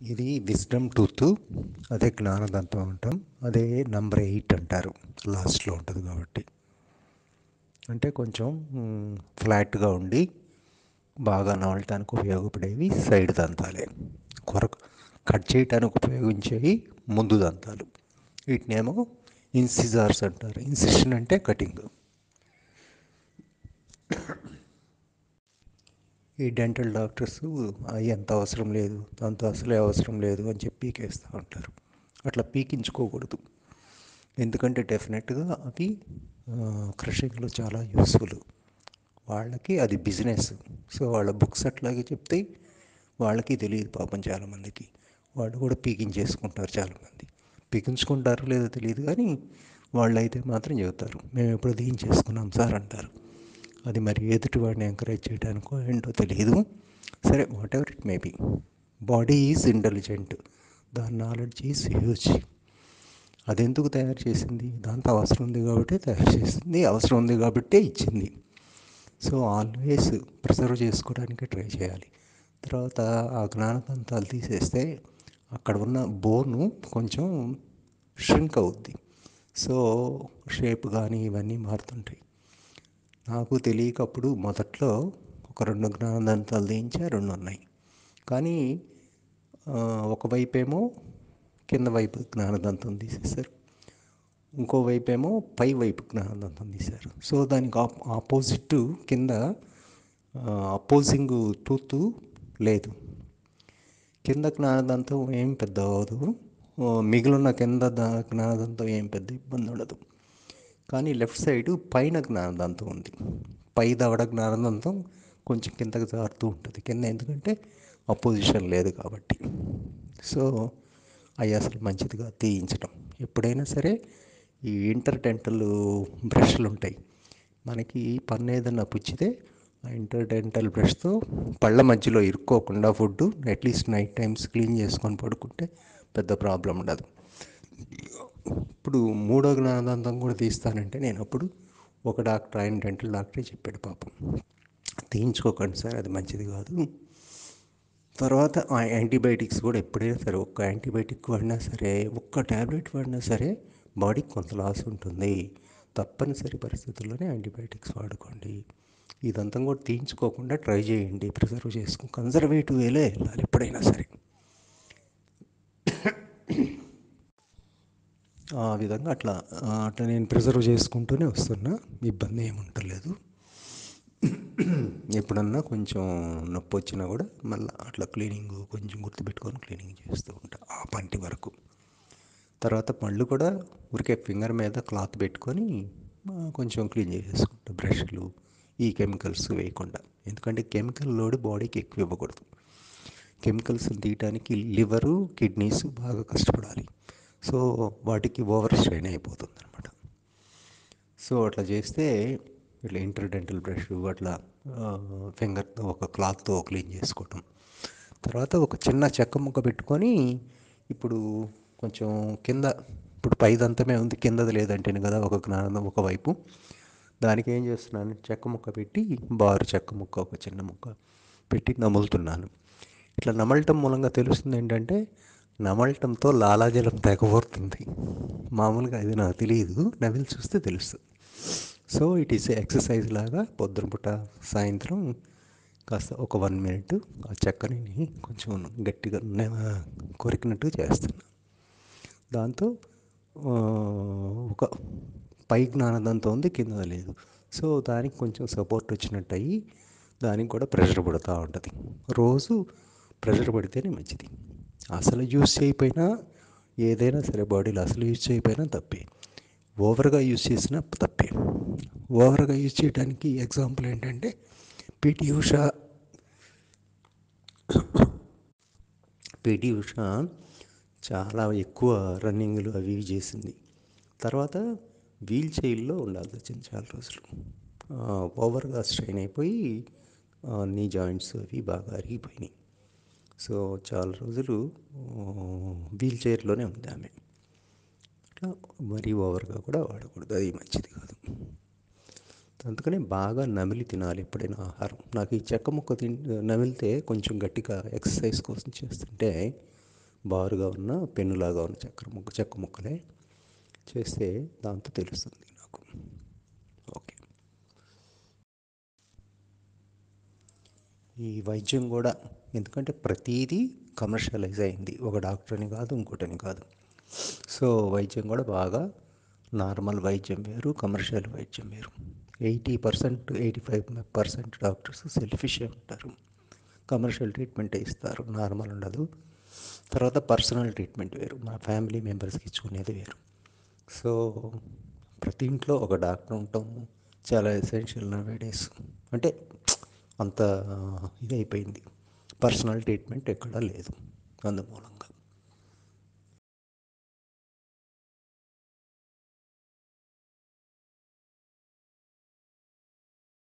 ఇది wisdom tooth, అదే జ్ఞానదంతం అంటాం. అదే నంబర్ 8 అంటారు, లాస్ట్లో ఉంటుంది కాబట్టి. అంటే కొంచెం ఫ్లాట్గా ఉండి బాగా నవలటానికి ఉపయోగపడేవి సైడ్ దంతాలే. కొరకు కట్ చేయడానికి ఉపయోగించేవి ముందు దంతాలు. వీటినేమో ఇన్సిజార్స్ అంటారు. ఇన్సిషన్ అంటే కటింగ్. ఈ డెంటల్ డాక్టర్స్ అవి ఎంత అవసరం లేదు, అంత అసలే అవసరం లేదు అని చెప్పి పీకేస్తూ ఉంటారు. అట్లా పీకించుకోకూడదు. ఎందుకంటే డెఫినెట్గా అవి క్రషింగ్లో చాలా యూస్ఫుల్. వాళ్ళకి అది బిజినెస్. సో వాళ్ళ బుక్స్ అట్లాగే చెప్తే వాళ్ళకి తెలియదు పాపం చాలామందికి. వాళ్ళు కూడా పీకించేసుకుంటారు చాలామంది. పీకించుకుంటారో లేదో తెలియదు కానీ వాళ్ళు అయితే మాత్రం చెబుతారు, మేము ఎప్పుడు తీయించేసుకున్నాం సార్ అంటారు. అది మరి ఎదుటి వాడిని ఎంకరేజ్ చేయడానికో ఏంటో తెలియదు. సరే, whatever it may be, body is intelligent, దాని నాలెడ్జ్ ఈజ్ హ్యూజ్. అది ఎందుకు తయారు చేసింది? దాంతో అవసరం ఉంది కాబట్టి తయారు చేసింది, అవసరం ఉంది కాబట్టే ఇచ్చింది. సో ఆల్వేస్ ప్రిజర్వ్ చేసుకోవడానికి ట్రై చేయాలి. తర్వాత ఆ జ్ఞానదంతాలు తీసేస్తే అక్కడ ఉన్న బోను కొంచెం ష్రింక్ అవుద్ది. సో షేప్ కానీ ఇవన్నీ మారుతుంటాయి. నాకు తెలియకప్పుడు మొదట్లో ఒక 2 జ్ఞానదంతాలు తీయించా, 2 ఉన్నాయి. కానీ ఒకవైపేమో కింద వైపు జ్ఞానదంతం తీసేశారు, ఇంకోవైపు ఏమో పై వైపు జ్ఞానదంతం తీశారు. సో దానికి ఆపోజిట్ కింద అపోజింగ్ టూత్ లేదు. కింద జ్ఞానదంతం ఏం పెద్ద అవ్వదు, మిగిలిన కింద జ్ఞానదంతం ఏం పెద్ద ఇబ్బంది ఉండదు. కానీ లెఫ్ట్ సైడ్ పైన జ్ఞానదంతం ఉంది. పై దవడ జ్ఞానదంతం కొంచెం కిందకి జారుతూ ఉంటుంది. కింద ఎందుకంటే అపోజిషన్ లేదు కాబట్టి. సో అవి అసలు మంచిదిగా తీయించడం. ఎప్పుడైనా సరే ఈ ఇంటర్ డెంటల్ బ్రష్లు ఉంటాయి. మనకి పన్ను ఏదన్నా పుచ్చితే ఆ ఇంటర్ డెంటల్ బ్రష్తో పళ్ళ మధ్యలో ఇరుక్కోకుండా food at least night times clean చేసుకొని పడుకుంటే పెద్ద ప్రాబ్లం ఉండదు. ఇప్పుడు మూడో జ్ఞానదంతం కూడా తీస్తానంటే నేను అప్పుడు ఒక డాక్టర్, ఆయన డెంటల్ డాక్టరే చెప్పాడు పాపం, తీయించుకోకండి సార్, అది మంచిది కాదు. తర్వాత ఆ యాంటీబయాటిక్స్ కూడా ఎప్పుడైనా సరే, ఒక్క యాంటీబయాటిక్ వాడినా సరే, ఒక్క ట్యాబ్లెట్ వాడినా సరే బాడీకి కొంత లాస్ ఉంటుంది. తప్పనిసరి పరిస్థితుల్లోనే యాంటీబయాటిక్స్ వాడుకోండి. ఇదంతా కూడా తీయించుకోకుండా ట్రై చేయండి, ప్రిజర్వ్ చేసుకో, కన్జర్వేటివ్ వేలే వెళ్ళాలి ఎప్పుడైనా సరే. ఆ విధంగా అట్లా నేను ప్రిజర్వ్ చేసుకుంటూనే వస్తున్నా, ఇబ్బంది ఏముంటలేదు. ఎప్పుడన్నా కొంచెం నొప్పి వచ్చినా కూడా మళ్ళీ అట్లా క్లీనింగ్ కొంచెం గుర్తుపెట్టుకొని క్లీనింగ్ చేస్తూ ఉంటా ఆ పంటి వరకు. తర్వాత పళ్ళు కూడా ఊరికే ఫింగర్ మీద క్లాత్ పెట్టుకొని కొంచెం క్లీన్ చేసేసుకుంటా, బ్రష్లు ఈ కెమికల్స్ వేయకుండా. ఎందుకంటే కెమికల్ లోడ్ బాడీకి ఎక్కువ ఇవ్వకూడదు. కెమికల్స్ తీయటానికి లివరు, కిడ్నీస్ బాగా కష్టపడాలి. సో వాటికి ఓవర్ స్ట్రెయిన్ అయిపోతుంది అనమాట. సో అట్లా చేస్తే ఇట్లా ఇంటర్డెంటల్ బ్రష్ అట్లా ఫింగర్తో ఒక క్లాత్తో క్లీన్ చేసుకోవటం. తర్వాత ఒక చిన్న చెక్క ముక్క పెట్టుకొని, ఇప్పుడు కొంచెం కింద, ఇప్పుడు పైదంతమే ఉంది, కిందది లేదంటేనే కదా ఒక జ్ఞానం ఒకవైపు. దానికి ఏం చేస్తున్నాను, చెక్క ముక్క పెట్టి, బారు చెక్క ముక్క ఒక చిన్న ముక్క పెట్టి నములుతున్నాను. ఇట్లా నమలటం మూలంగా తెలుస్తుంది ఏంటంటే, నమలటంతో లాలాజలం తెగబడుతుంది. మామూలుగా అది నాకు తెలియదు, నవిలి చూస్తే తెలుస్తుంది. సో ఇట్ ఈస్ ఎక్సర్సైజ్ లాగా పొద్దున పూట సాయంత్రం కాస్త ఒక 1 మినిట్ ఆ చెక్కని కొంచెం గట్టిగా కొరికినట్టు చేస్తున్నాను. దాంతో ఒక పై జ్ఞానదంతం ఉంది, కింద లేదు. సో దానికి కొంచెం సపోర్ట్ వచ్చినట్టు అయ్యి దానికి కూడా ప్రెషర్ పడుతూ ఉంటుంది. రోజు ప్రెషర్ పడితేనే మంచిది. అసలు యూజ్ చేయకపోయినా, ఏదైనా సరే బాడీలో అసలు యూజ్ చేయకపోయినా తప్పే, ఓవర్గా యూజ్ చేసినా తప్పే. ఓవర్గా యూజ్ చేయడానికి ఎగ్జాంపుల్ ఏంటంటే, పిటి ఉషా పిటి ఉషా చాలా ఎక్కువ రన్నింగ్లు అవి ఇవి చేసింది. తర్వాత వీల్ చైర్లో ఉండాల్సి వచ్చింది చాలా రోజులు. ఓవర్గా స్ట్రెయిన్ అయిపోయి నీ జాయింట్స్ అవి బాగా అరిగిపోయినాయి. సో చాలా రోజులు వీల్ చైర్లోనే ఉంది ఆమె. అట్లా మరీ ఓవర్గా కూడా వాడకూడదు, అది మంచిది కాదు. అందుకని బాగా నమిలి తినాలి ఎప్పుడైనా ఆహారం. నాకు ఈ చెక్క ముక్క నమిలితే కొంచెం గట్టిగా ఎక్సర్సైజ్ కోసం చేస్తుంటే బారుగా ఉన్న పెన్నులాగా ఉన్న చెక్క ముక్కలే చేస్తే దాంతో తెలుస్తుంది నాకు. ఓకే. ఈ వైద్యం కూడా, ఎందుకంటే ప్రతీదీ కమర్షియలైజ్ అయింది, ఒక డాక్టర్ అని కాదు, ఇంకోటని కాదు. సో వైద్యం కూడా బాగా, నార్మల్ వైద్యం వేరు, కమర్షియల్ వైద్యం వేరు. 80%, 85% డాక్టర్స్ సెల్ఫిష్ ఉంటారు, కమర్షియల్ ట్రీట్మెంట్ ఇస్తారు, నార్మల్ ఉండదు. తర్వాత పర్సనల్ ట్రీట్మెంట్ వేరు, మన ఫ్యామిలీ మెంబర్స్కి ఇచ్చుకునేది వేరు. సో ప్రతి ఇంట్లో ఒక డాక్టర్ ఉండటం చాలా ఎసెన్షియల్ నౌ డేస్. అంటే అంత ఇది అయిపోయింది, పర్సనల్ ట్రీట్మెంట్ ఎక్కడా లేదు అందుమూలంగా.